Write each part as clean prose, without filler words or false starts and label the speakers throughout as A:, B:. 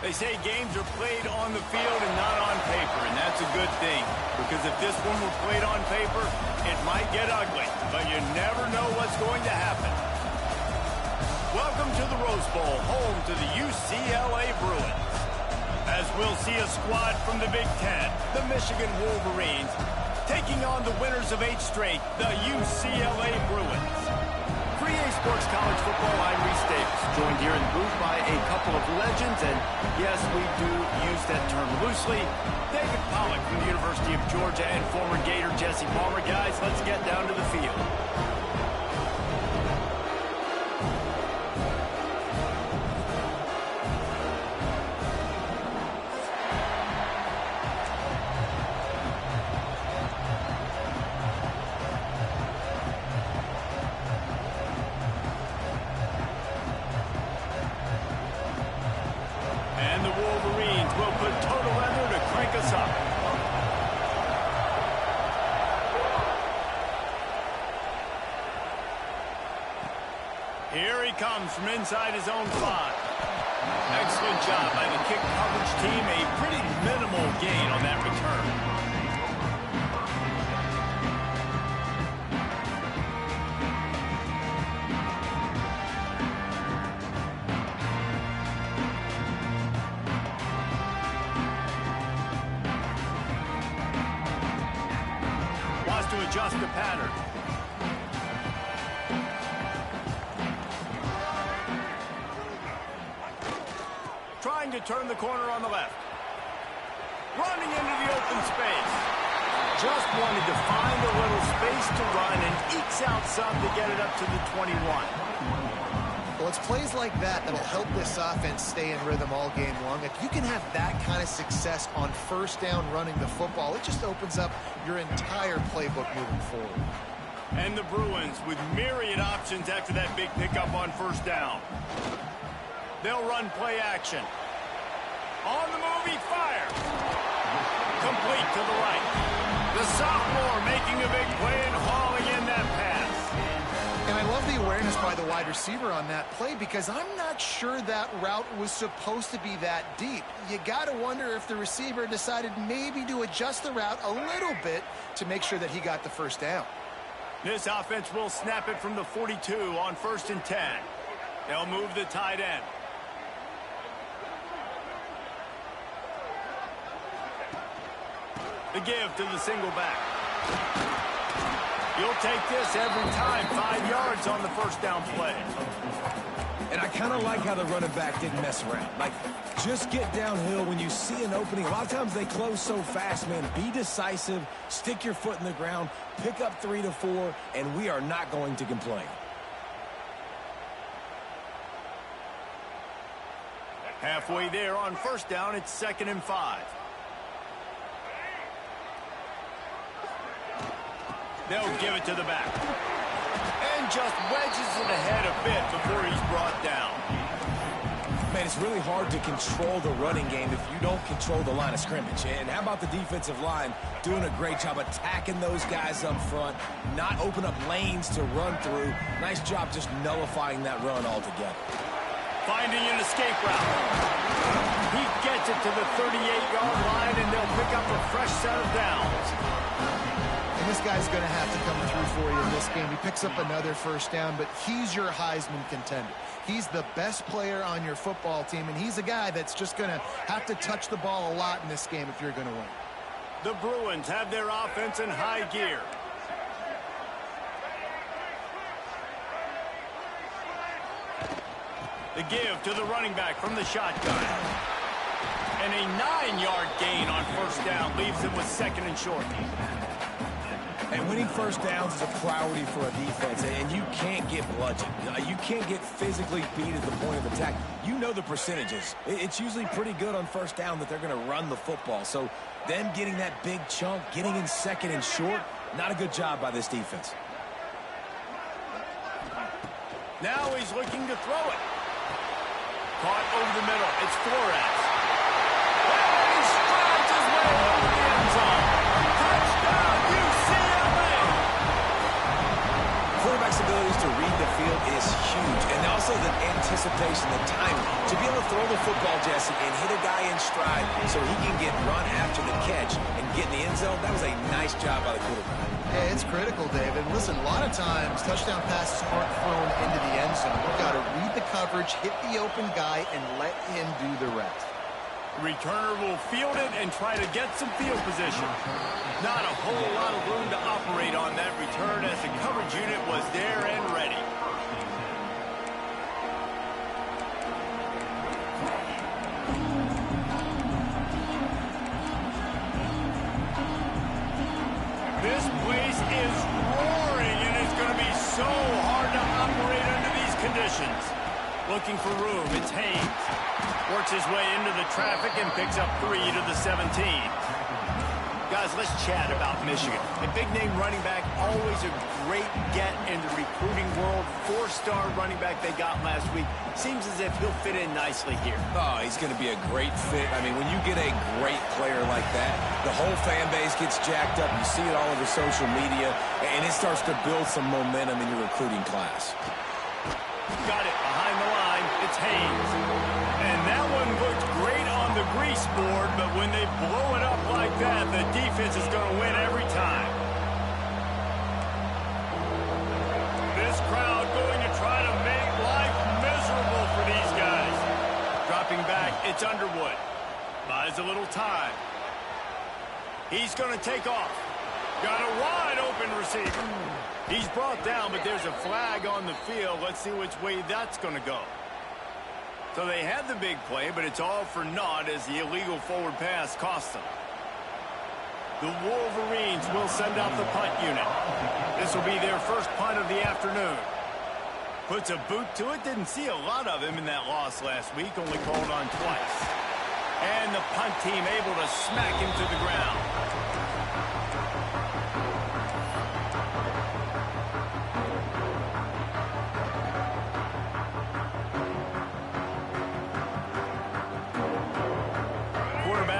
A: They say games are played on the field and not on paper, and that's a good thing. Because if this one were played on paper, it might get ugly, but you never know what's going to happen. Welcome to the Rose Bowl, home to the UCLA Bruins. As we'll see a squad from the Big Ten, the Michigan Wolverines, taking on the winners of 8 straight, the UCLA Bruins. For EA Sports College Football, I'm Reese Davis, joined here in the booth by a couple of legends, and yes, we do use that term loosely. David Pollack from the University of Georgia and former Gator Jesse Palmer. Guys, let's get down to the field. And the Wolverines will put total weather to crank us up. Here he comes from inside his own 5. Excellent job by the kick coverage team. A pretty minimal gain on that return. To adjust the pattern. Trying to turn the corner on the left. Running into the open space. Just wanted to find a little space to run and ekes out some to get it up to the 21.
B: Well, it's plays like that that'll help this offense stay in rhythm all game long. If you can have that kind of success on first down running the football, it just opens up your entire playbook moving forward.
A: And the Bruins with myriad options after that big pickup on first down. They'll run play action. On the move, he fires. Complete to the right. The sophomore making a big play and hauling in that pass.
B: And I love the awareness by the wide receiver on that play because I'm not sure that route was supposed to be that deep. You got to wonder if the receiver decided maybe to adjust the route a little bit to make sure that he got the first down.
A: This offense will snap it from the 42 on 1st and 10. They'll move the tight end. The give to the single back. You'll take this every time. 5 yards on the first down play.
C: And I kind of like how the running back didn't mess around. Like, just get downhill when you see an opening. A lot of times they close so fast, man. Be decisive, stick your foot in the ground, pick up 3 to 4, and we are not going to complain.
A: Halfway there on first down, it's 2nd and 5. They'll give it to the back. And just wedges it ahead a bit before he's brought down.
C: Man, it's really hard to control the running game if you don't control the line of scrimmage. And how about the defensive line doing a great job attacking those guys up front, not open up lanes to run through. Nice job just nullifying that run altogether.
A: Finding an escape route. He gets it to the 38-yard line, and they'll pick up a fresh set of downs.
B: And this guy's going to have to come through for you in this game. He picks up another first down, but he's your Heisman contender. He's the best player on your football team, and he's a guy that's just going to have to touch the ball a lot in this game if you're going to win.
A: The Bruins have their offense in high gear. The give to the running back from the shotgun. And a 9-yard gain on first down leaves him with 2nd and short.
C: And winning first downs is a priority for a defense, and you can't get bludgeoned. You can't get physically beat at the point of attack. You know the percentages. It's usually pretty good on first down that they're going to run the football. So them getting that big chunk, getting in 2nd and short, not a good job by this defense.
A: Now he's looking to throw it. Caught over the middle. It's Flores. And he strides his way over the end zone. Touchdown, UCLA!
C: Quarterback's abilities to read the field is huge, and also the anticipation, the timing. To be able to throw the football, Jesse, and hit a guy in stride so he can get run after the catch and get in the end zone, that was a nice job by the quarterback.
B: Yeah, it's critical, David. Listen, a lot of times touchdown passes aren't thrown into the end zone. You've got to read the coverage, hit the open guy, and let him do the rest.
A: Returner will field it and try to get some field position. Not a whole lot of room to operate on that return as the coverage unit was there and ready. This place is roaring, and it's going to be so hard to operate under these conditions. Looking for room, it's Haynes. Works his way into the traffic and picks up 3 to the 17. Guys, let's chat about Michigan. A big-name running back, always a great get in the recruiting world. 4-star running back they got last week. Seems as if he'll fit in nicely here.
C: Oh, he's going to be a great fit. I mean, when you get a great player like that, the whole fan base gets jacked up. You see it all over social media, and it starts to build some momentum in your recruiting class.
A: Got it behind the line. It's Haynes. And that one looked great on the grease board, but when they blow it up like that, the defense is going to win every time. This crowd going to try to make life miserable for these guys. Dropping back, it's Underwood. Buys a little time. He's going to take off. Got a wide open receiver. He's brought down, but there's a flag on the field. Let's see which way that's going to go. So they had the big play, but it's all for naught as the illegal forward pass cost them. The Wolverines will send out the punt unit. This will be their first punt of the afternoon. Puts a boot to it. Didn't see a lot of him in that loss last week, only called on twice. And the punt team able to smack him to the ground.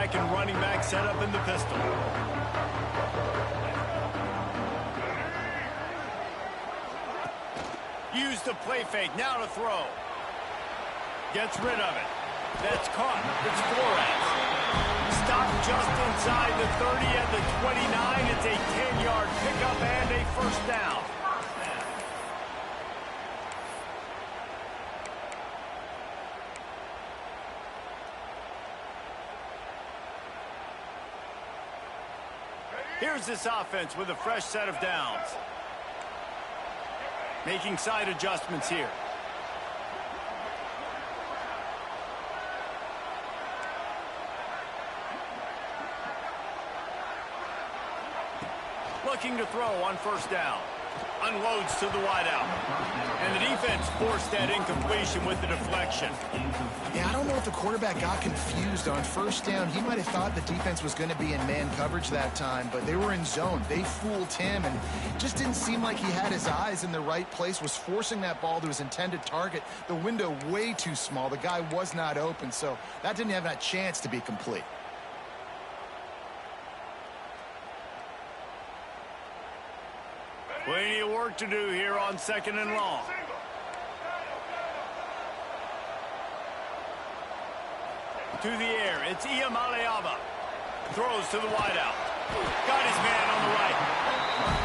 A: And running back set up in the pistol. Use the play fake. Now to throw. Gets rid of it. That's caught. It's Flores. Stopped just inside the 30 at the 29. It's a 10-yard pickup and a first down. Here's this offense with a fresh set of downs. Making side adjustments here. Looking to throw on first down. Unloads to the wideout. And the defense forced that incompletion with the deflection.
B: Yeah, I don't know if the quarterback got confused on first down. He might have thought the defense was going to be in man coverage that time, but they were in zone. They fooled him and just didn't seem like he had his eyes in the right place, was forcing that ball to his intended target. The window way too small. The guy was not open, so that didn't have that chance to be complete.
A: Plenty of work to do here on second and long. To the air, it's Ncaa. Throws to the wideout. Got his man on the right.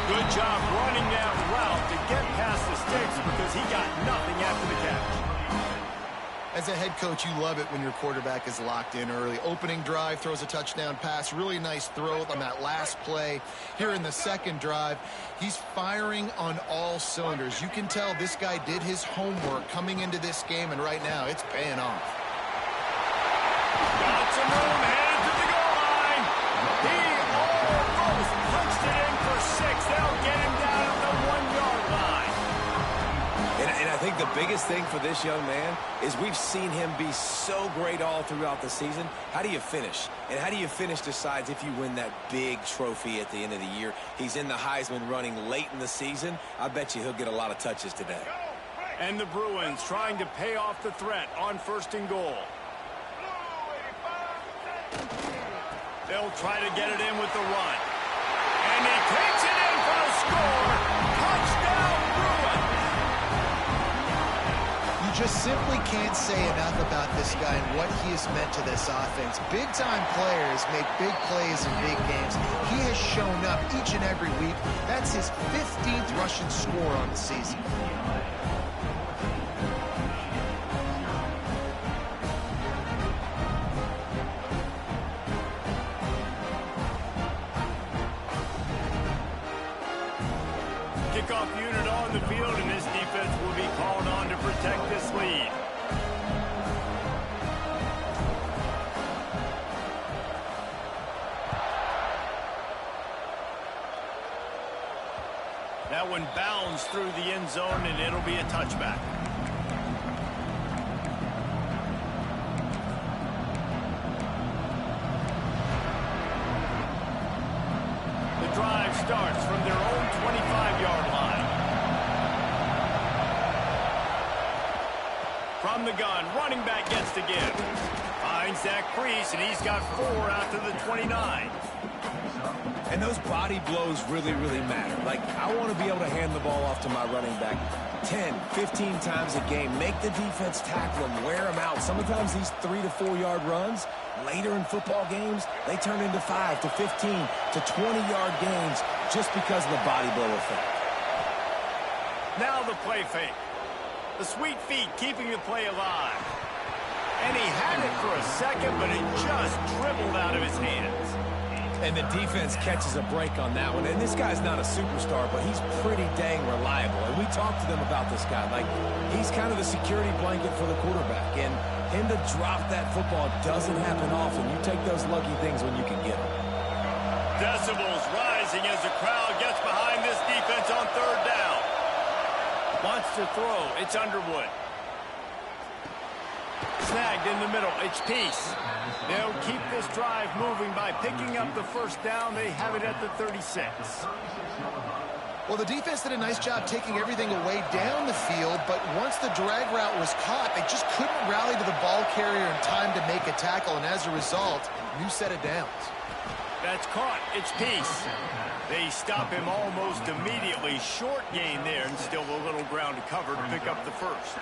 A: Good job running that route to get past the sticks because he got nothing after the catch.
B: As a head coach, you love it when your quarterback is locked in early. Opening drive, throws a touchdown pass. Really nice throw on that last play. Here in the second drive, he's firing on all cylinders. You can tell this guy did his homework coming into this game, and right now it's paying off.
A: Got some room, headed to the goal line. He almost punched it in for 6. They'll get him down at the 1-yard line.
C: And I think the biggest thing for this young man is we've seen him be so great all throughout the season. How do you finish? And how do you finish decides if you win that big trophy at the end of the year. He's in the Heisman running late in the season. I bet you he'll get a lot of touches today.
A: And the Bruins trying to pay off the threat on first and goal. They'll try to get it in with the run. And he takes it in for a score. Touchdown, Bruins!
B: You just simply can't say enough about this guy and what he has meant to this offense. Big-time players make big plays in big games. He has shown up each and every week. That's his 15th rushing score on the season.
A: Kickoff unit on the field, and this defense will be called on to protect this lead. That one bounds through the end zone, and it'll be a touchback. The drive starts from their own 25-yard line. From the gun, running back gets to give. Finds that crease, and he's got 4 out to the 29.
C: And those body blows really, really matter. Like, I want to be able to hand the ball off to my running back 10, 15 times a game. Make the defense tackle him, wear him out. Sometimes these 3 to 4 yard runs, later in football games, they turn into 5 to 15 to 20-yard gains just because of the body blow effect.
A: Now the play fake. The sweet feet keeping the play alive. And he had it for a second, but it just dribbled out of his hands.
C: And the defense catches a break on that one. And this guy's not a superstar, but he's pretty dang reliable. And we talked to them about this guy. Like, he's kind of the security blanket for the quarterback. And him to drop that football doesn't happen often. You take those lucky things when you can get them.
A: Decibels rising as the crowd gets behind this defense on third down. Wants to throw. It's Underwood. Snagged in the middle. It's Peace. They'll keep this drive moving by picking up the first down. They have it at the 36.
B: Well, the defense did a nice job taking everything away down the field, but once the drag route was caught, they just couldn't rally to the ball carrier in time to make a tackle, and as a result, new set of downs.
A: That's caught. It's Peace. They stop him almost immediately. Short gain there, and still a little ground to cover to pick up the first.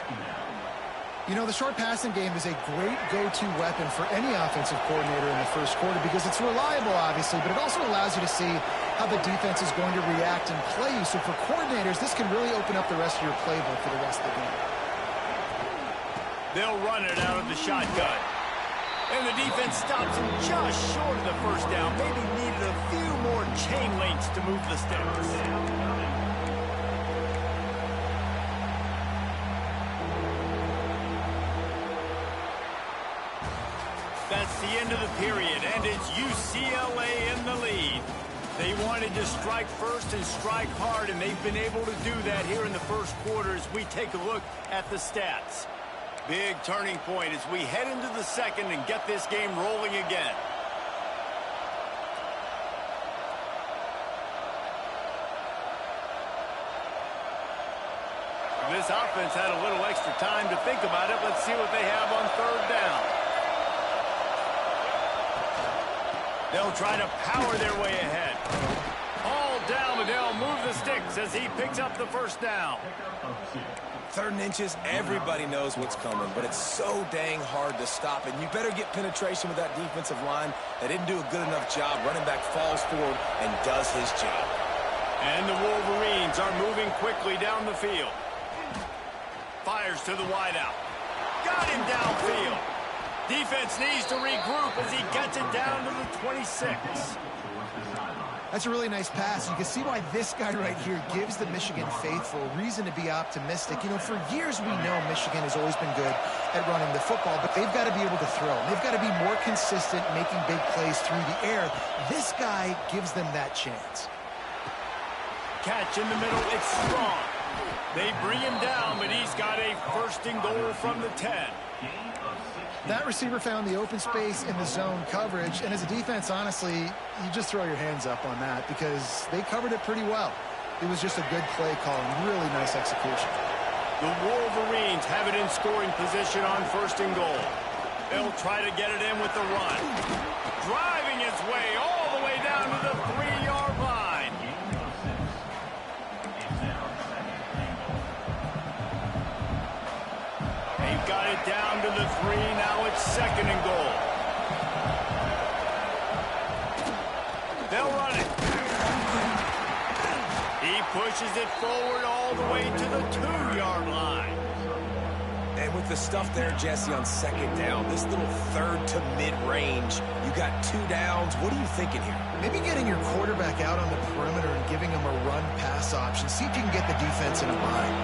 B: You know, the short passing game is a great go-to weapon for any offensive coordinator in the first quarter because it's reliable, obviously, but it also allows you to see how the defense is going to react and play you. So for coordinators, this can really open up the rest of your playbook for the rest of the game.
A: They'll run it out of the shotgun. And the defense stops him just short of the first down. Maybe needed a few more chain links to move the sticks. That's the end of the period, and it's UCLA in the lead. They wanted to strike first and strike hard, and they've been able to do that here in the first quarter as we take a look at the stats. Big turning point as we head into the second and get this game rolling again. This offense had a little extra time to think about it. Let's see what they have on third down. They'll try to power their way ahead. All down, but they'll move the sticks as he picks up the first down.
C: 3rd and inches, everybody knows what's coming, but it's so dang hard to stop it. You better get penetration with that defensive line. They didn't do a good enough job. Running back falls forward and does his job.
A: And the Wolverines are moving quickly down the field. Fires to the wideout. Got him downfield. Defense needs to regroup as he gets it down to the 26.
B: That's a really nice pass. You can see why this guy right here gives the Michigan faithful reason to be optimistic. You know, for years we know Michigan has always been good at running the football, but they've got to be able to throw. They've got to be more consistent making big plays through the air. This guy gives them that chance.
A: Catch in the middle. It's strong. They bring him down, but he's got a first and goal from the 10.
B: That receiver found the open space in the zone coverage, and as a defense, honestly, you just throw your hands up on that because they covered it pretty well. It was just a good play call and really nice execution.
A: The Wolverines have it in scoring position on first and goal. They'll try to get it in with the run. Driving his way all the way down to the 3-yard line. it down to the 3. Now it's 2nd and goal. They'll run it. He pushes it forward all the way to the 2-yard line.
C: And with the stuff there, Jesse, on 2nd down, this little 3rd to mid-range, you got 2 downs. What are you thinking here?
B: Maybe getting your quarterback out on the perimeter and giving him a run-pass option. See if you can get the defense in a bind.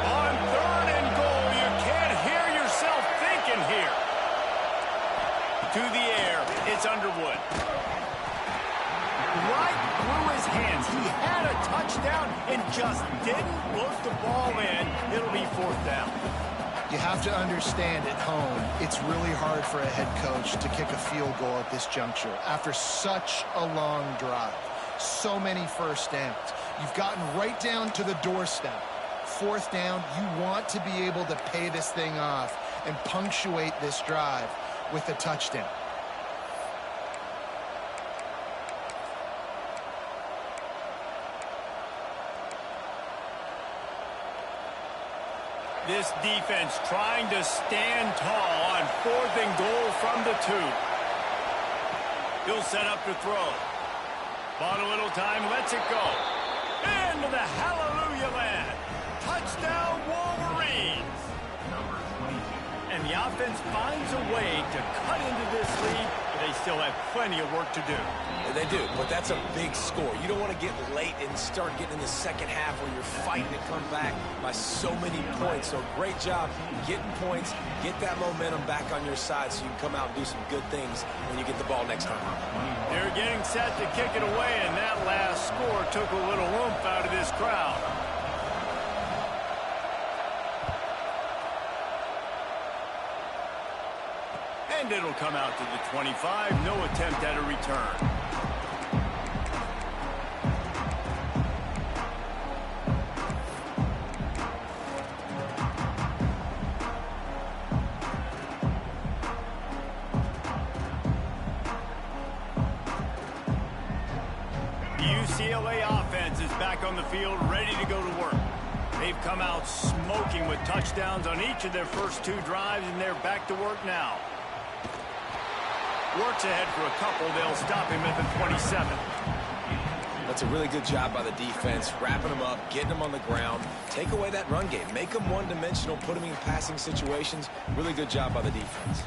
A: On 3rd and goal, you can't hear yourself thinking here. To the air, it's Underwood. Right through his hands. He had a touchdown and just didn't put the ball in. It'll be 4th down.
B: You have to understand at home, it's really hard for a head coach to kick a field goal at this juncture after such a long drive. So many first downs. You've gotten right down to the doorstep. 4th down, you want to be able to pay this thing off and punctuate this drive with a touchdown.
A: This defense trying to stand tall on 4th and goal from the 2. He'll set up to throw. Bought a little time, lets it go. Into the hallelujah land. Touchdown Wolverines. And the offense finds a way to cut into this lead, but they still have plenty of work to do.
C: They do, but that's a big score. You don't want to get late and start getting in the 2nd half where you're fighting to come back by so many points. So great job getting points, get that momentum back on your side so you can come out and do some good things when you get the ball next time.
A: They're getting set to kick it away, and that last score took a little oomph out of this crowd. And it'll come out to the 25. No attempt at a return. UCLA offense is back on the field, ready to go to work. They've come out smoking with touchdowns on each of their first 2 drives, and they're back to work now. Works ahead for a couple. They'll stop him at the 27.
C: That's a really good job by the defense, wrapping them up, getting them on the ground. Take away that run game. Make them one-dimensional, put them in passing situations. Really good job by the defense.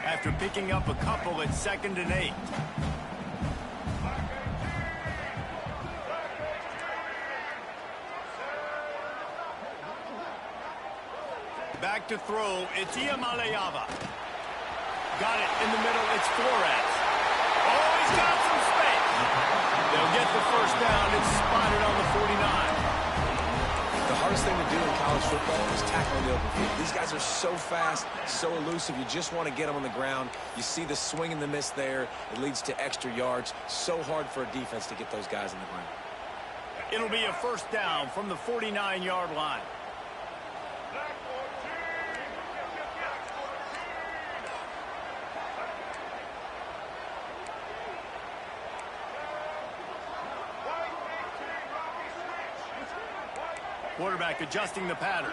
A: After picking up a couple at 2nd and 8. Back to throw, it's Iamaleava. Got it in the middle, it's Flores. Oh, he's got some space. They'll get the 1st down, it's spotted on the 49.
C: The hardest thing to do in college football is tackling the open field. These guys are so fast, so elusive. You just want to get them on the ground. You see the swing and the miss there. It leads to extra yards. So hard for a defense to get those guys in the ground.
A: It'll be a 1st down from the 49-yard line. Quarterback adjusting the pattern.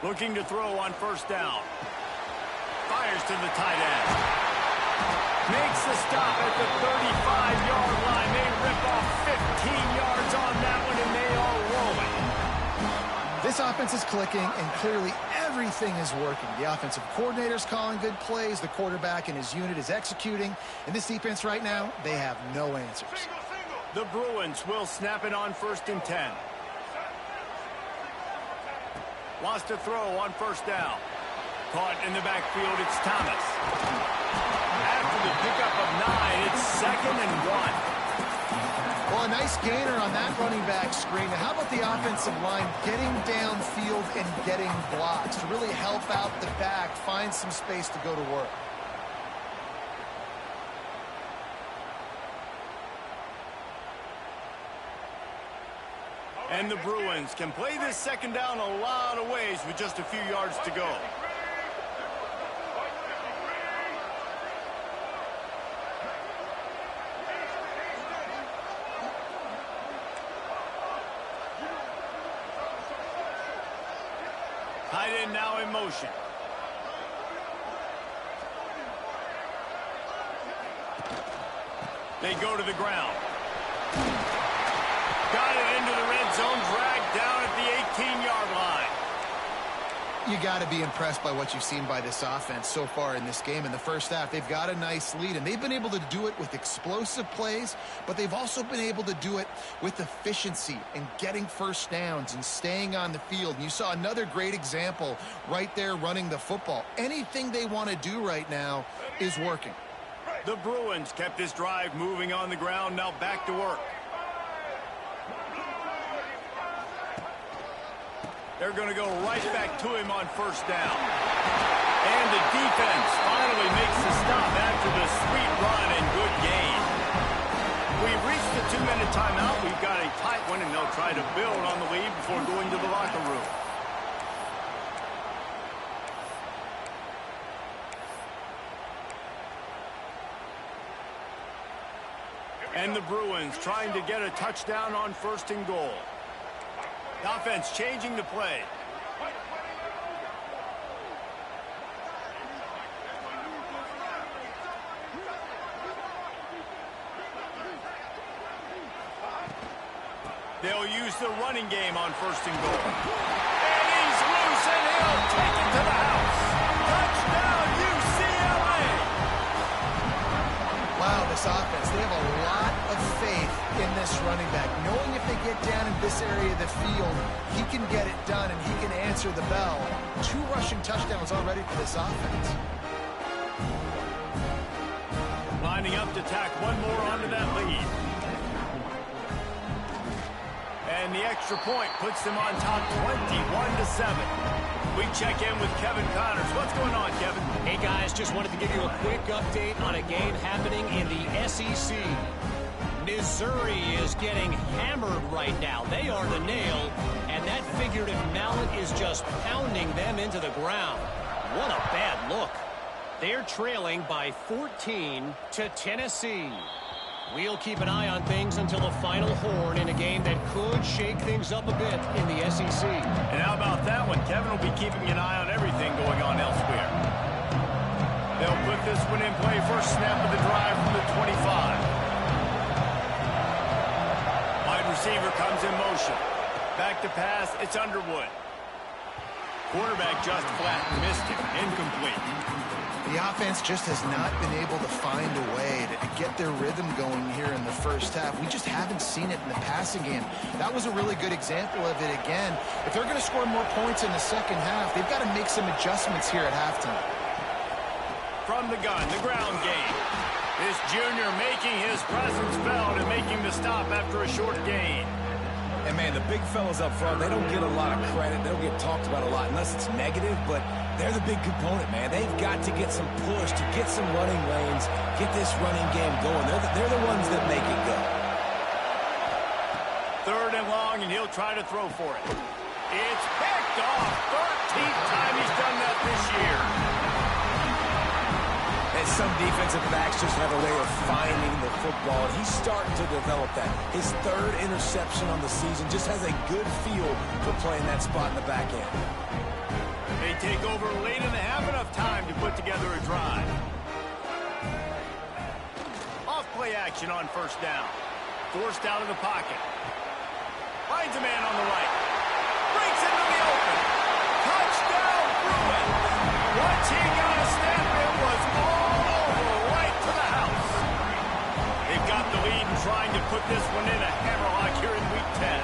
A: Looking to throw on 1st down. Fires to the tight end. Makes the stop at the 35-yard line. They rip off 15 yards on that one, and they are rolling.
B: This offense is clicking, and clearly everything is working. The offensive coordinator's calling good plays. The quarterback and his unit is executing. And this defense right now, they have no answers.
A: The Bruins will snap it on 1st and 10. Wants to throw on 1st down. Caught in the backfield, it's Thomas. After the pickup of 9, it's 2nd and 1.
B: Well, a nice gainer on that running back screen. Now, how about the offensive line getting downfield and getting blocks to really help out the back, find some space to go to work?
A: And the Bruins can play this 2nd down a lot of ways with just a few yards to go. Tight end now in motion. They go to the ground. Got it into the red zone, dragged down at the 18-yard line.
B: You got to be impressed by what you've seen by this offense so far in this game. In the first half, they've got a nice lead, and they've been able to do it with explosive plays, but they've also been able to do it with efficiency and getting first downs and staying on the field. And you saw another great example right there running the football. Anything they want to do right now is working.
A: The Bruins kept this drive moving on the ground, now back to work. They're going to go right back to him on first down. And the defense finally makes the stop after the sweet run and good gain. We've reached the 2-minute timeout. We've got a tight one, and they'll try to build on the lead before going to the locker room. And the Bruins trying to get a touchdown on first and goal. The offense changing the play. They'll use the running game on first and goal. And he's loose, and he'll take it to the house. Touchdown, UCLA!
B: Wow, this offense, they have a lot of faith in this running back, knowing if they get down in this area of the field, he can get it done and he can answer the bell. 2 rushing touchdowns already for this offense.
A: Lining up to tack one more onto that lead. And the extra point puts them on top 21-7. We check in with Kevin Connors. What's going on, Kevin?
D: Hey, guys, just wanted to give you a quick update on a game happening in the SEC. Missouri is getting hammered right now. They are the nail, and that figurative mallet is just pounding them into the ground. What a bad look. They're trailing by 14 to Tennessee. We'll keep an eye on things until the final horn in a game that could shake things up a bit in the SEC.
A: And how about that one? Kevin will be keeping an eye on everything going on elsewhere. They'll put this one in play. First snap of the drive from the 25. Wide receiver comes in motion. Back to pass. It's Underwood. Quarterback just flat missed him. Incomplete.
B: The offense just has not been able to find a way to get their rhythm going here in the first half. We just haven't seen it in the passing game. That was a really good example of it again. If they're going to score more points in the second half, they've got to make some adjustments here at halftime.
A: From the gun, the ground game. This junior making his presence felt and making the stop after a short gain.
C: And, man, the big fellas up front, they don't get a lot of credit. They don't get talked about a lot unless it's negative, but they're the big component, man. They've got to get some push, to get some running lanes, get this running game going. They're the ones that make it go.
A: 3rd and long, and he'll try to throw for it. It's picked off. 13th time he's done that this year.
C: And some defensive backs just have a way of finding the football. He's starting to develop that. His 3rd interception on the season, just has a good feel for playing that spot in the back end.
A: They take over late in the half, enough time to put together a drive. Off play action on first down. Forced out of the pocket. Finds a man on the right. Breaks into the open. Touchdown, Bruins. Once he got a snap, it was all over right to the house. They've got the lead and trying to put this one in a hammerlock here in Week 10.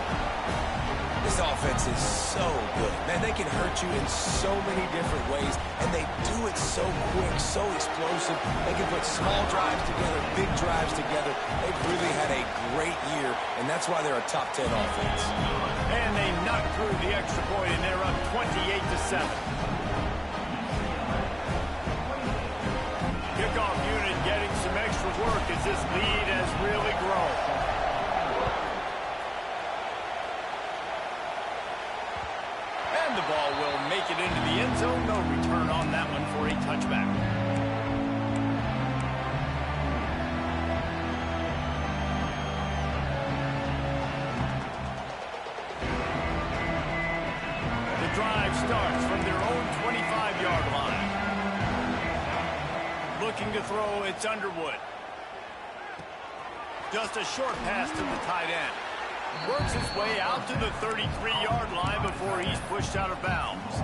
C: This offense is so good. Man, they can hurt you in so many different ways, and they do it so quick, so explosive. They can put small drives together, big drives together. They've really had a great year, and that's why they're a top 10 offense.
A: And they knocked through the extra point, and they're up 28-7. Kickoff unit getting some extra work as this lead has really grown. And the ball will make it into the end zone. No return on that one for a touchback. The drive starts from their looking to throw. It's Underwood. Just a short pass to the tight end. Works his way out to the 33-yard line before he's pushed out of bounds.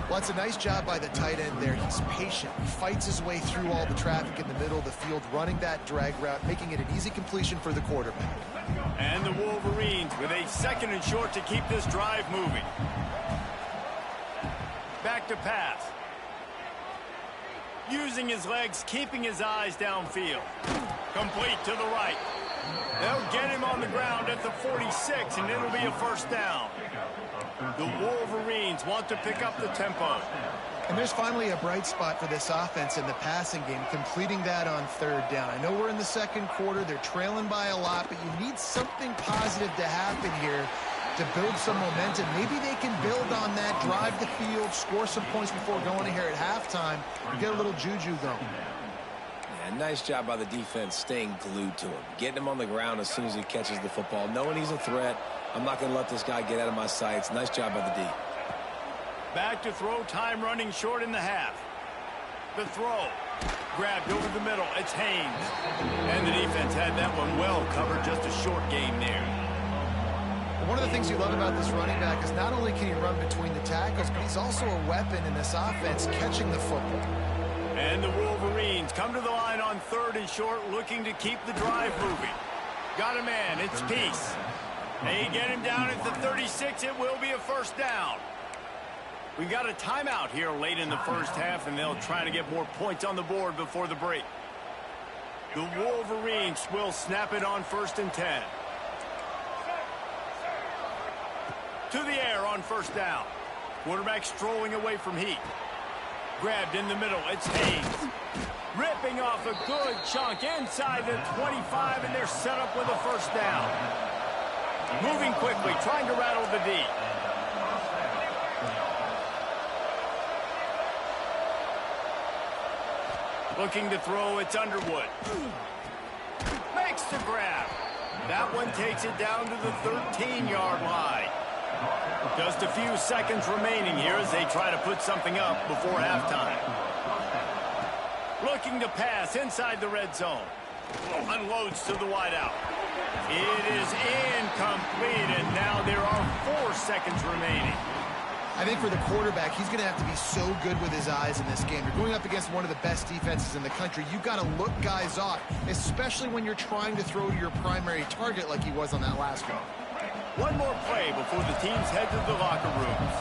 B: Well, it's a nice job by the tight end there. He's patient. He fights his way through all the traffic in the middle of the field, running that drag route, making it an easy completion for the quarterback.
A: And the Wolverines with a 2nd and short to keep this drive moving. Back to pass. Using his legs, keeping his eyes downfield. Complete to the right. They'll get him on the ground at the 46, and it'll be a first down. The Wolverines want to pick up the tempo.
B: And there's finally a bright spot for this offense in the passing game, completing that on 3rd down. I know we're in the 2nd quarter. They're trailing by a lot, but you need something positive to happen here to build some momentum. Maybe they can build on that, drive the field, score some points before going in here at halftime, and get a little juju going.
C: Yeah, nice job by the defense staying glued to him, getting him on the ground as soon as he catches the football, knowing he's a threat. I'm not going to let this guy get out of my sights. Nice job by the D.
A: Back to throw, time running short in the half. The throw. Grabbed over the middle. It's Haynes. And the defense had that one well covered. Just a short game there.
B: One of the things you love about this running back is not only can he run between the tackles, but he's also a weapon in this offense catching the football.
A: And the Wolverines come to the line on 3rd and short, looking to keep the drive moving. Got a man. It's Peace. They get him down at the 36. It will be a first down. We got a timeout here late in the first half, and they'll try to get more points on the board before the break. The Wolverines will snap it on 1st and 10. To the air on 1st down. Quarterback strolling away from heat. Grabbed in the middle. It's Haynes. Ripping off a good chunk inside the 25, and they're set up with a first down. Moving quickly, trying to rattle the D. Looking to throw, it's Underwood. Makes the grab. That one takes it down to the 13-yard line. Just a few seconds remaining here as they try to put something up before halftime. Looking to pass inside the red zone. Unloads to the wideout. It is incomplete, and now there are 4 seconds remaining.
B: I think for the quarterback, he's going to have to be so good with his eyes in this game. You're going up against one of the best defenses in the country. You've got to look guys off, especially when you're trying to throw to your primary target like he was on that last one.
A: One more play before the teams head to the locker rooms.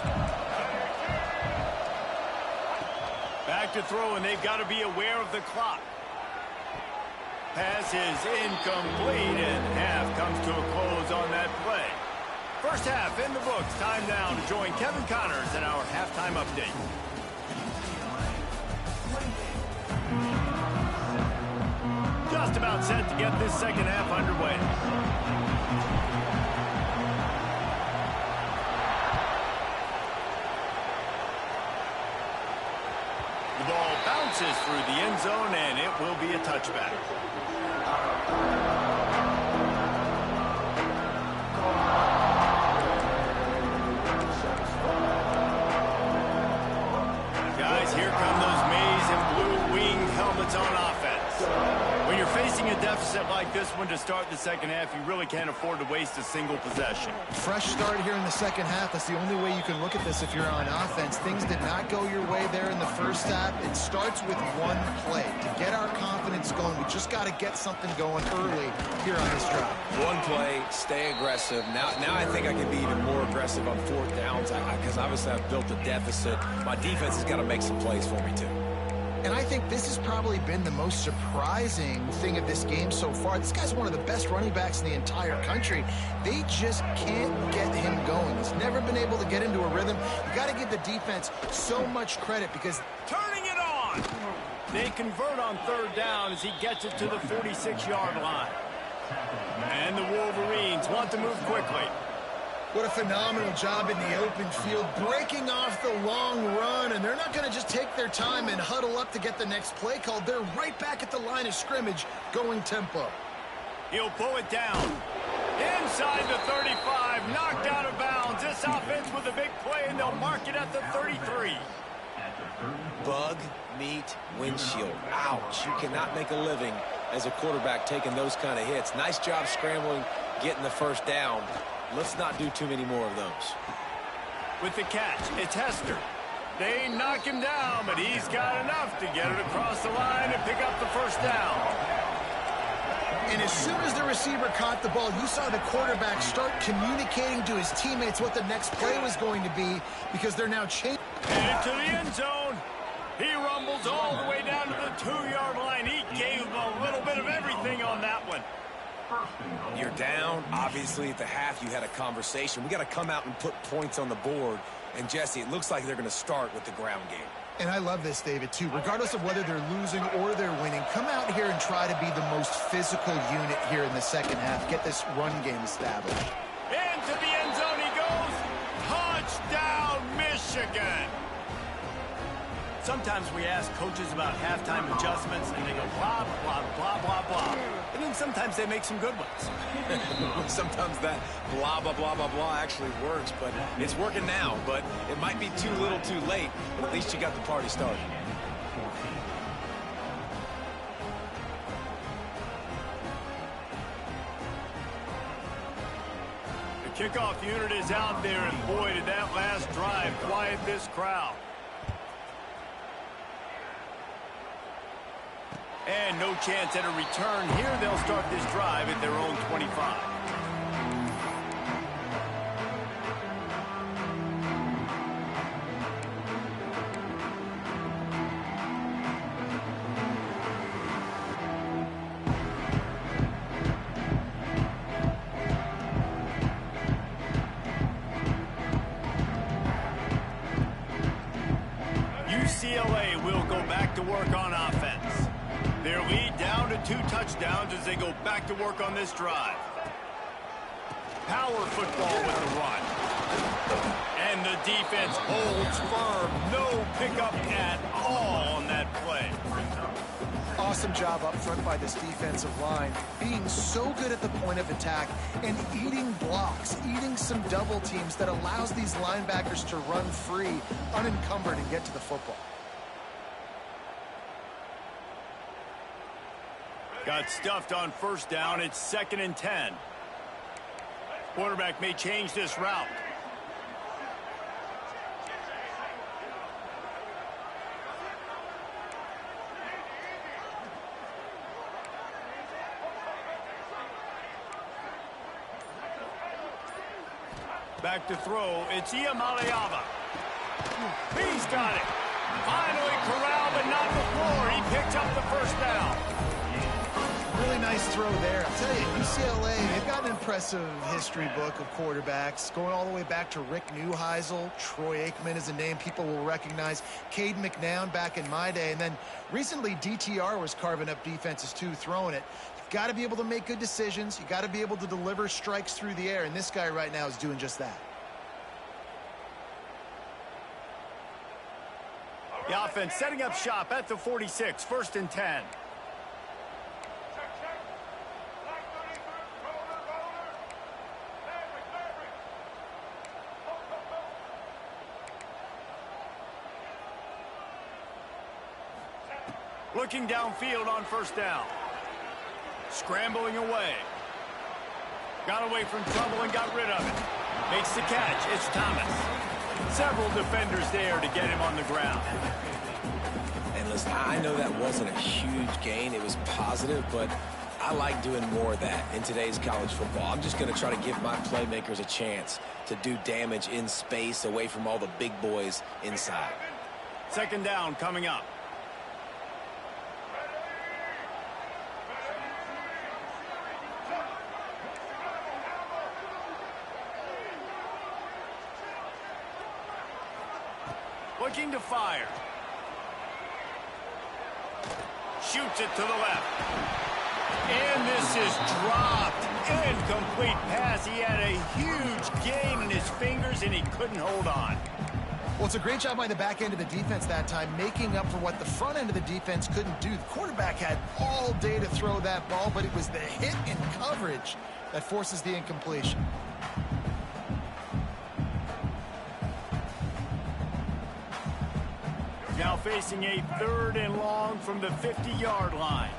A: Back to throw, and they've got to be aware of the clock. Pass is incomplete, and half comes to a close on that play. First half in the books. Time now to join Kevin Connors in our halftime update. Just about set to get this second half underway. The ball bounces through the end zone, and it will be a touchback. Guys, here come those maize and blue winged helmets on offense. When you're facing a deficit like this one to start the second half, you really can't afford to waste a single possession.
B: Fresh start here in the second half. That's the only way you can look at this if you're on offense. Things did not go your way there in the first half. It starts with one play. To get our confidence going, we just got to get something going early here on this drive.
C: One play, stay aggressive. Now I think I can be even more aggressive on 4th downs because obviously I've built a deficit. My defense has got to make some plays for me too.
B: And I think this has probably been the most surprising thing of this game so far. This guy's one of the best running backs in the entire country. They just can't get him going. He's never been able to get into a rhythm. You got to give the defense so much credit because
A: turning it on. They convert on 3rd down as he gets it to the 46-yard line. And the Wolverines want to move quickly.
B: What a phenomenal job in the open field, breaking off the long run, and they're not going to just take their time and huddle up to get the next play called. They're right back at the line of scrimmage, going tempo.
A: He'll pull it down. Inside the 35, knocked out of bounds. This offense with a big play, and they'll mark it at the 33.
C: Bug, meat, windshield. Ouch. You cannot make a living as a quarterback taking those kind of hits. Nice job scrambling, getting the first down. Let's not do too many more of those.
A: With the catch, it's Hester. They knock him down, but he's got enough to get it across the line and pick up the first down.
B: And as soon as the receiver caught the ball, you saw the quarterback start communicating to his teammates what the next play was going to be, because they're now changing.
A: And into the end zone. He rumbles all the way down to the 2-yard line. He gave him a little bit of everything on that one.
C: You're down. Obviously, at the half, you had a conversation. We got to come out and put points on the board. And, Jesse, it looks like they're going to start with the ground game.
B: And I love this, David, too. Regardless of whether they're losing or they're winning, come out here and try to be the most physical unit here in the second half. Get this run game established.
A: Into the end zone he goes. Touchdown, Michigan. Sometimes we ask coaches about halftime adjustments, and they go blah, blah, blah, blah, blah. And then sometimes they make some good ones.
C: Sometimes that blah, blah, blah, blah, blah actually works, but it's working now. But it might be too little too late, but at least you got the party started.
A: The kickoff unit is out there, and boy, did that last drive quiet this crowd. And no chance at a return here. They'll start this drive at their own 25. UCLA will go back to work on offense. Their lead down to 2 touchdowns as they go back to work on this drive. Power football with the run. And the defense holds firm. No pickup at all on that play.
B: Awesome job up front by this defensive line, being so good at the point of attack and eating blocks, eating some double teams that allows these linebackers to run free, unencumbered, and get to the football.
A: Got stuffed on first down. It's 2nd and 10. Quarterback may change this route. Back to throw. It's Ncaa. He's got it. Finally corralled, but not before. He picks up the first down.
B: Really nice throw there. I'll tell you, UCLA, they've got an impressive history book of quarterbacks, going all the way back to Rick Neuheisel. Troy Aikman is a name people will recognize. Cade McNown back in my day. And then recently, DTR was carving up defenses too, throwing it. You've got to be able to make good decisions. You've got to be able to deliver strikes through the air. And this guy right now is doing just that.
A: The offense setting up shop at the 46, 1st and 10. Looking downfield on first down. Scrambling away. Got away from trouble and got rid of it. Makes the catch. It's Thomas. Several defenders there to get him on the ground.
C: And listen, I know that wasn't a huge gain. It was positive, but I like doing more of that in today's college football. I'm just going to try to give my playmakers a chance to do damage in space away from all the big boys inside.
A: 2nd down coming up. Looking to fire. Shoots it to the left. And this is dropped. Incomplete pass. He had a huge gain in his fingers, and he couldn't hold on.
B: Well, it's a great job by the back end of the defense that time, making up for what the front end of the defense couldn't do. The quarterback had all day to throw that ball, but it was the hit in coverage that forces the incompletion.
A: Now facing a 3rd and long from the 50-yard line.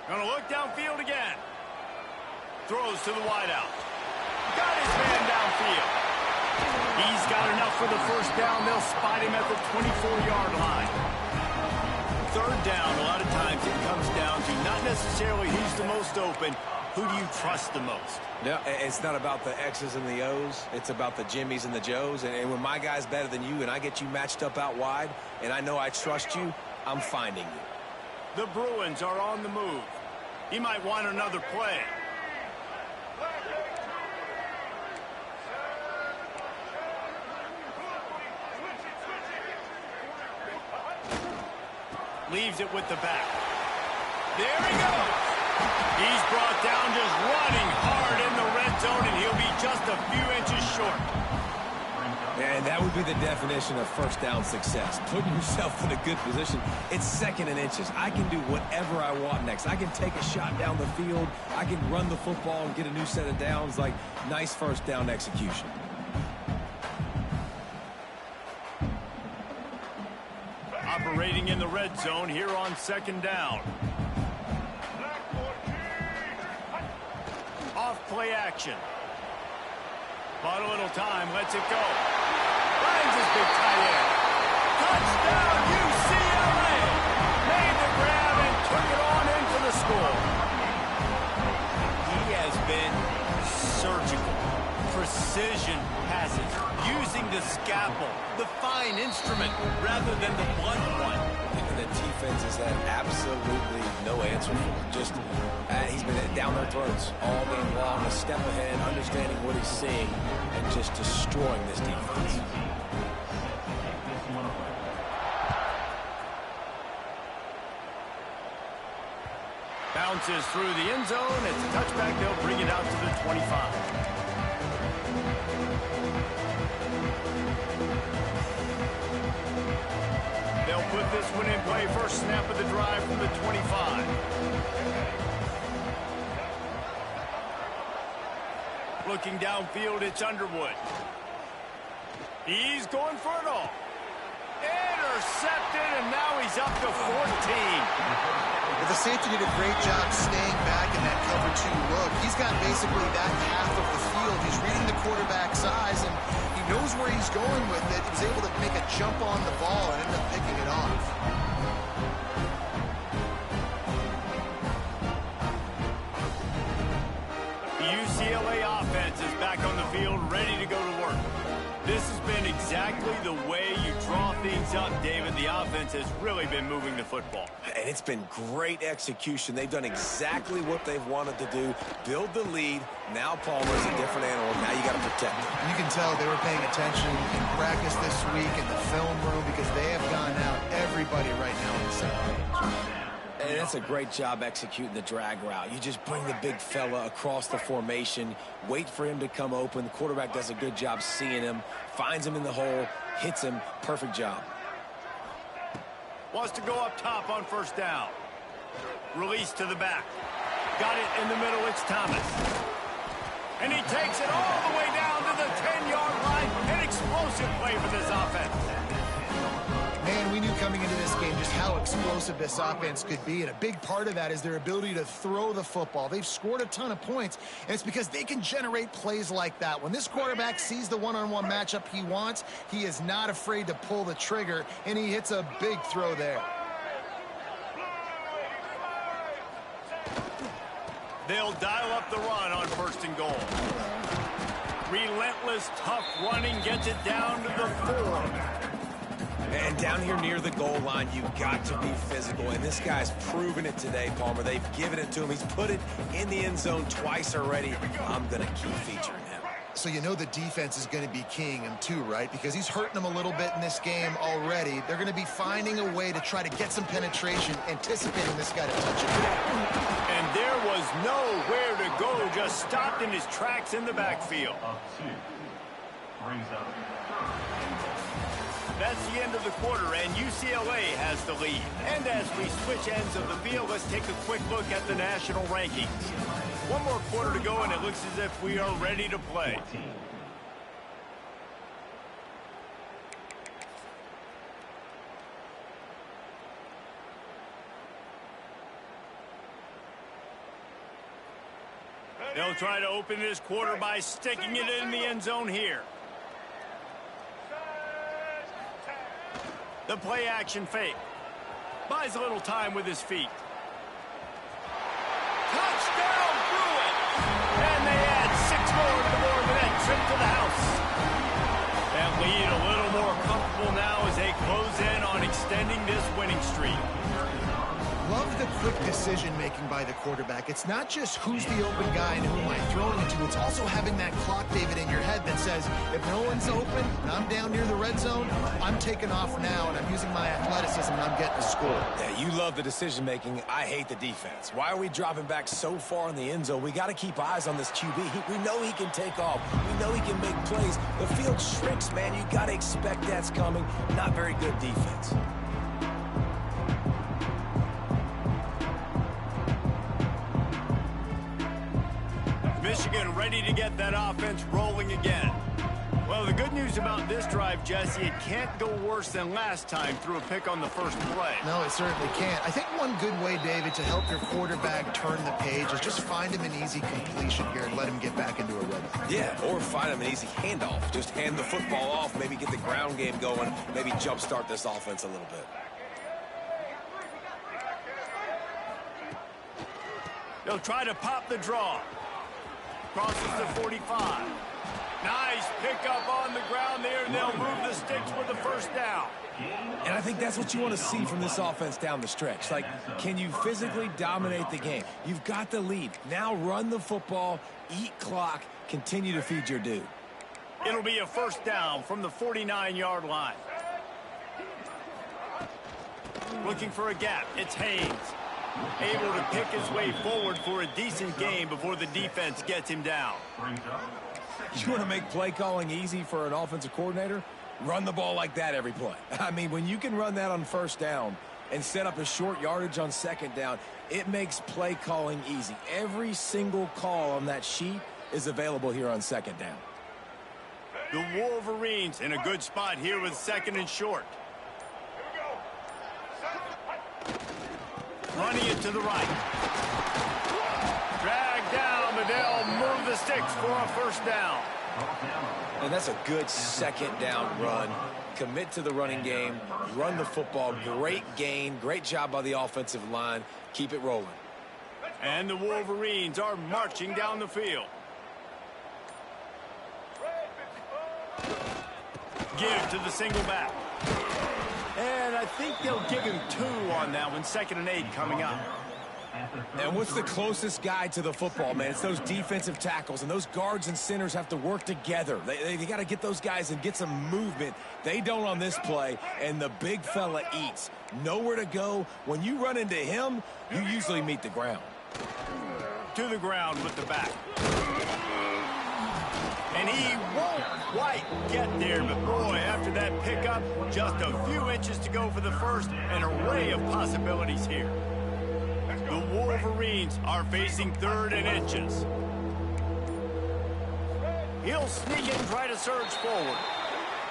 A: Gonna look downfield again. Throws to the wideout. Got his man downfield. He's got enough for the first down. They'll spot him at the 24-yard line. 3rd down, a lot of times it comes down to not necessarily who's the most open, who do you trust the most?
C: No, it's not about the X's and the O's. It's about the Jimmies and the Joes. And when my guy's better than you and I get you matched up out wide and I know I trust you, I'm finding you.
A: The Bruins are on the move. He might want another play. Leaves it with the back. There he goes. He's brought down just running hard in the red zone, and he'll be just a few inches short.
C: And that would be the definition of first down success. Putting yourself in a good position. It's 2nd and inches. I can do whatever I want next. I can take a shot down the field. I can run the football and get a new set of downs. Like, nice first down execution.
A: Operating in the red zone here on 2nd down. Off play action. Bought a little time, lets it go. Finds his big tight end. Touchdown, UCLA! Made the grab and took it on into the score. He has been surgical. Precision passes. Using the scalpel, the fine instrument, rather than the blunt one.
C: The defense has had absolutely no answer for him. Just, he's been down their throats all game long, a step ahead, understanding what he's seeing, and just destroying this defense.
A: Bounces through the end zone. It's a touchback. They'll bring it out to the 25. They'll put this one in play. First snap of the drive from the 25. Looking downfield, it's Underwood. He's going for it all. Intercepted, and now he's up to 14.
B: But the safety did a great job staying back in that cover 2 look. He's got basically that half of the field. He's reading the quarterback's eyes, and he knows where he's going with it. He was able to make a jump on the ball and end up picking it off.
A: The UCLA offense is back on the field, ready to go to work. This has been exactly the way you draw things up, David. The offense has really been moving the football.
C: And it's been great execution. They've done exactly what they've wanted to do. Build the lead. Now Palmer's a different animal. Now you got to protect him.
B: You can tell they were paying attention in practice this week in the film room because they have gone out everybody right now on the same page.
C: And that's a great job executing the drag route. You just bring the big fella across the formation, wait for him to come open. The quarterback does a good job seeing him, finds him in the hole, hits him. Perfect job.
A: Wants to go up top on first down. Release to the back. Got it in the middle. It's Thomas. And he takes it all the way down to the 10-yard line. An explosive play for this offense.
B: Man, we knew coming into this game just how explosive this offense could be, and a big part of that is their ability to throw the football. They've scored a ton of points, and it's because they can generate plays like that. When this quarterback sees the one-on-one matchup he wants, he is not afraid to pull the trigger, and he hits a big throw there.
A: They'll dial up the run on 1st and goal. Relentless, tough running gets it down to the 4.
C: And down here near the goal line, you've got to be physical. And this guy's proven it today, Palmer. They've given it to him. He's put it in the end zone twice already. I'm going to keep featuring him.
B: So you know the defense is going to be keying him too, right? Because he's hurting them a little bit in this game already. They're going to be finding a way to try to get some penetration, anticipating this guy to touch it.
A: And there was nowhere to go, just stopped in his tracks in the backfield. That's the end of the quarter, and UCLA has the lead. And as we switch ends of the field, let's take a quick look at the national rankings. One more quarter to go, and it looks as if we are ready to play. They'll try to open this quarter by sticking it in the end zone here. The play action fake. Buys a little time with his feet. Touchdown, Bruins! And they add 6 more to the board with that trip to the house. That lead a little more comfortable now as they close in on extending this winning streak.
B: Love the quick decision-making by the quarterback. It's not just who's the open guy and who am I throwing it to. It's also having that clock, David, in your head that says, if no one's open and I'm down near the red zone, I'm taking off now, and I'm using my athleticism, and I'm getting a score.
C: Yeah, you love the decision-making. I hate the defense. Why are we dropping back so far in the end zone? We got to keep eyes on this QB. We know he can take off. We know he can make plays. The field shrinks, man. You got to expect that's coming. Not very good defense.
A: Michigan ready to get that offense rolling again. Well, the good news about this drive, Jesse, it can't go worse than last time through a pick on the first play.
B: No, it certainly can't. I think one good way, David, to help your quarterback turn the page is just find him an easy completion here and let him get back into a rhythm.
C: Yeah, or find him an easy handoff. Just hand the football off, maybe get the ground game going, maybe jumpstart this offense a little bit.
A: They'll try to pop the draw. Crosses the 45. Nice pickup on the ground there, and they'll move the sticks with the first down.
C: And I think that's what you want to see from this offense down the stretch. Like, can you physically dominate the game? You've got the lead. Now run the football, eat clock, continue to feed your dude.
A: It'll be a first down from the 49-yard line. Looking for a gap. It's Haynes. Able to pick his way forward for a decent game before the defense gets him down.
C: You want to make play calling easy for an offensive coordinator? Run the ball like that every play. I mean, when you can run that on first down and set up a short yardage on second down, it makes play calling easy. Every single call on that sheet is available here on second down.
A: The Wolverines in a good spot here with second and short. Running it to the right. Drag down, but they'll move the sticks for a first down.
C: And that's a good second down run. Commit to the running game. Run the football. Great gain. Great job by the offensive line. Keep it rolling.
A: And the Wolverines are marching down the field. Give to the single back. And I think they'll give him 2 on that one. 2nd and 8 coming up.
C: And what's the closest guy to the football, man? It's those defensive tackles, and those guards and centers have to work together. They got to get those guys and get some movement. They don't on this play, and the big fella eats. Nowhere to go. When you run into him, you usually meet the ground.
A: To the ground with the back. And he won't quite get there, but boy, after that pickup, just a few inches to go for the first. An array of possibilities here. The Wolverines are facing 3rd and inches. He'll sneak and try to surge forward.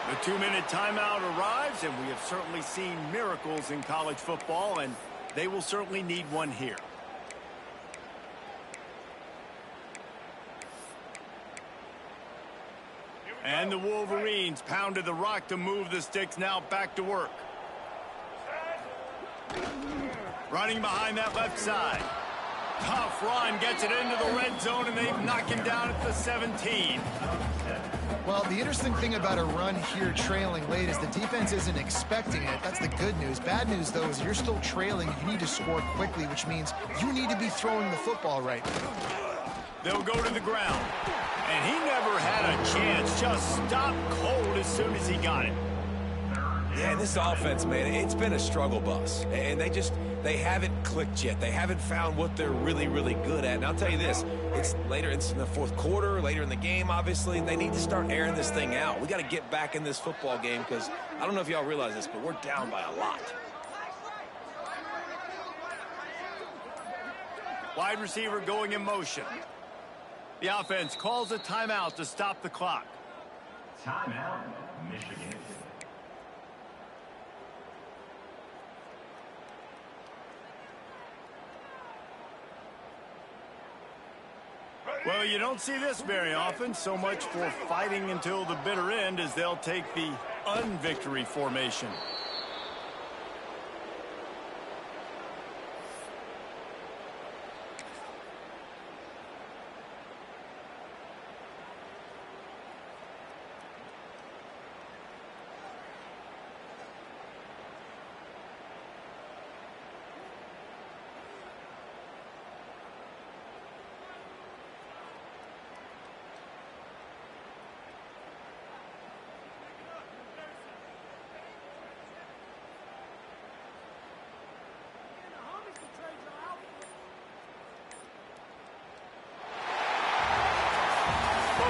A: The 2-minute timeout arrives, and we have certainly seen miracles in college football, and they will certainly need one here. And the Wolverines pounded the rock to move the sticks, now back to work. Running behind that left side. Tough run, gets it into the red zone, and they knock him down at the 17.
B: Well, the interesting thing about a run here trailing late is the defense isn't expecting it. That's the good news. Bad news, though, is you're still trailing. You need to score quickly, which means you need to be throwing the football right now.
A: They'll go to the ground. And he never had a chance. Just stopped cold as soon as he got it.
C: Yeah, this offense, man, it's been a struggle bus. And they haven't clicked yet. They haven't found what they're really, really good at. And I'll tell you this, it's later in the fourth quarter, later in the game, obviously, and they need to start airing this thing out. We got to get back in this football game because I don't know if y'all realize this, but we're down by a lot.
A: Wide receiver going in motion. The offense calls a timeout to stop the clock.
E: Timeout, Michigan.
A: Well, you don't see this very often. So much for fighting until the bitter end as they'll take the unvictory formation.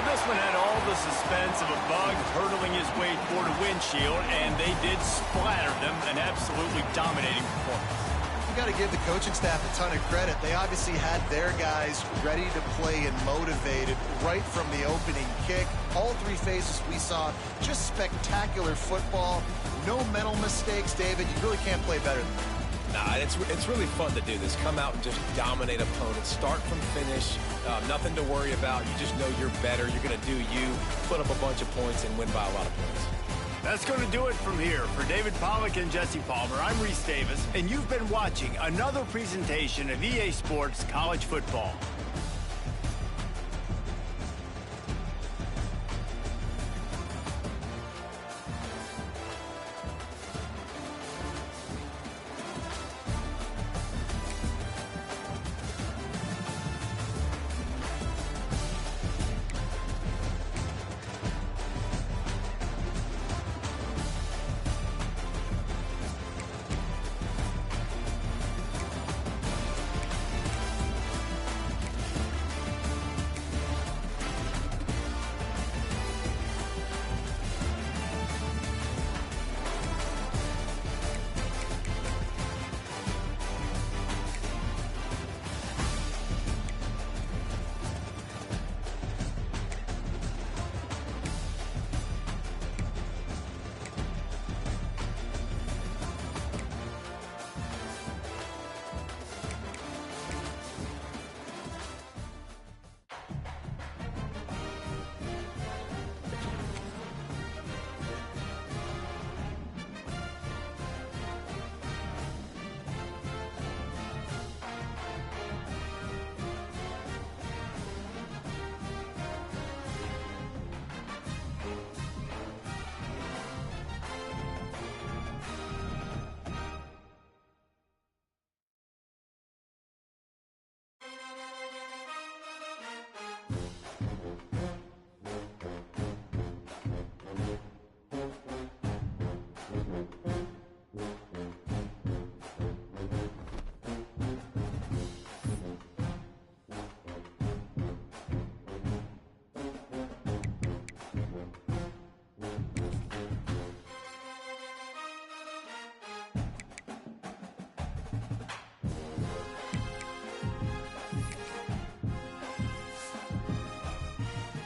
A: This one had all the suspense of a bug hurtling his way toward a windshield, and they did splatter them. An absolutely dominating performance.
B: You got to give the coaching staff a ton of credit. They obviously had their guys ready to play and motivated right from the opening kick. All three phases we saw, just spectacular football. No mental mistakes, David. You really can't play better than that.
C: Nah, it's really fun to do this. Come out and just dominate opponents. Start from finish. Nothing to worry about. You just know you're better. You're going to do you. Put up a bunch of points and win by a lot of points.
A: That's going to do it from here. For David Pollack and Jesse Palmer, I'm Reese Davis, and you've been watching another presentation of EA Sports College Football.